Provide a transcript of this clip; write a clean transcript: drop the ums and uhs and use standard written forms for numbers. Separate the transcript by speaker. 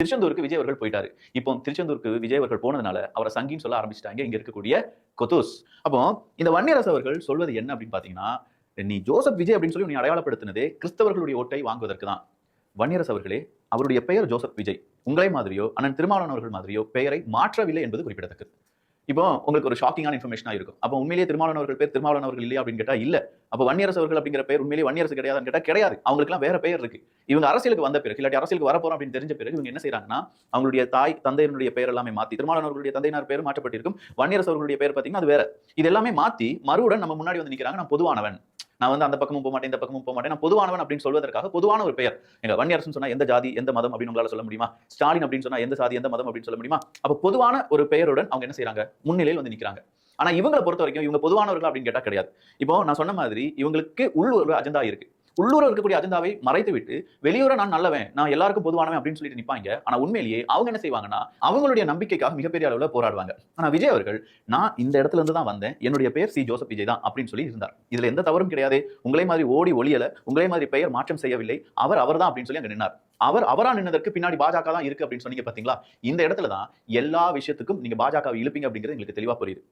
Speaker 1: திருச்செந்தூருக்கு விஜய் அவர்கள் போயிட்டாரு. இப்போ திருச்செந்தூருக்கு விஜய் அவர்கள் போனதுனால அவரை சங்கின்னு சொல்ல ஆரம்பிச்சுட்டாங்க இங்க இருக்கக்கூடிய கொத்தூஸ். அப்போ இந்த வன்னியரசு அவர்கள் சொல்வது என்ன அப்படின்னு பாத்தீங்கன்னா, நீ ஜோசப் விஜய் அப்படின்னு சொல்லி நீ அடையாளப்படுத்தினதே கிறிஸ்தவர்களுடைய ஓட்டை வாங்குவதற்கு தான். வன்னியரசு அவர்களே, அவருடைய பெயர் ஜோசப் விஜய். உங்களை மாதிரியோ அண்ணன் திருமாவளவன் அவர்கள் மாதிரியோ பெயரை மாற்றவில்லை என்பது குறிப்பிடத்தக்கது. இப்போ உங்களுக்கு ஒரு ஷாக்கிங்கான இன்ஃபர்மேஷனா இருக்கும். அப்போ உண்மையிலேயே திருமாவளவன் அவர்கள் பேர் திருமாவளவன் அவர்கள் இல்லையா அப்படின்னு கேட்டா இல்ல. அப்போ வன்னியரசு அவர்கள் அப்படிங்கிற பேர் உண்மையிலேயே வன்னியரசு கிடையாதுன்னு கேட்டா கிடையாது. அவங்களுக்குலாம் வேற பெயர் இருக்கு. இவங்க அரசியலுக்கு வந்த பிறகு இல்லாட்டி அரசியலுக்கு வரப்போறோம் அப்படின்னு தெரிஞ்ச பிறகு இவங்க என்ன செய்யறாங்கன்னா, அவங்களுடைய தாய் தந்தையினுடைய பெயர் எல்லாமே மாத்தி திருமாவளவன் அவர்களுடைய தந்தையினார் பேர் மாற்றப்பட்டிருக்கும். வன்னியரசு அவர்களுடைய பேர் பாத்தீங்கன்னா அது வேற. இது எல்லாமே மாத்தி மறுவுடன் நம்ம முன்னாடி வந்து நிக்கிறாங்க. நான் பொதுவானவன், நான் வந்து அந்த பக்கமும் போக மாட்டேன் இந்த பக்கமும் போக மாட்டேன், நான் பொதுவானவன் அப்படின்னு சொல்வதற்காக பொதுவான ஒரு பெயர். எங்க வன்னியரசன் சொன்னா எந்த ஜாதி எந்த மதம் அப்படின்னு உங்களால சொல்ல முடியுமா? ஸ்டாலின் அப்படின்னு சொன்னா எந்த சாதி எந்த மதம் அப்படின்னு சொல்ல முடியுமா? அப்ப பொதுவான ஒரு பெயருடன் அவங்க என்ன செய்யறாங்க, முன்னிலையில் வந்து நிக்கிறாங்க. ஆனா இவங்களை பொறுத்த வரைக்கும் இவங்க பொதுவானவர்கள் அப்படின்னு கேட்டா கிடையாது. இப்போ நான் சொன்ன மாதிரி இவங்களுக்கு உள் ஒரு அஜெண்டா இருக்கு. உள்ளூர இருக்கக்கூடிய அஜெண்டாவை மறைத்து விட்டு வெளியூர நான் நல்லவன், நான் எல்லாருக்கும் பொதுவானவன் அப்படின்னு சொல்லிட்டு நிப்பாங்க. ஆனா உண்மையிலேயே அவங்க என்ன செய்வாங்கன்னா, அவங்களுடைய நம்பிக்கைக்காக மிகப்பெரிய அளவுல போராடுவாங்க. ஆனா விஜய் அவர்கள், நான் இந்த இடத்துல இருந்து தான் வந்தேன், என்னுடைய பேர் சி ஜோசப் விஜய் தான் அப்படின்னு சொல்லி இருந்தார். இதுல எந்த தவறும் கிடையாது. உங்களை மாதிரி ஓடி ஒளியல, உங்களை மாதிரி பெயர் மாற்றம் செய்யவில்லை, அவர் தான் அப்படின்னு சொல்லி அங்க நின்னார். அவரா நின்னதற்கு பின்னாடி பாஜக தான் இருக்கு அப்படின்னு சொன்னீங்க பாத்தீங்களா? இந்த இடத்துல தான் எல்லா விஷயத்துக்கும் நீங்க பாஜகவை இழுப்பீங்க அப்படிங்கிறது எங்களுக்கு தெளிவா புரியுது.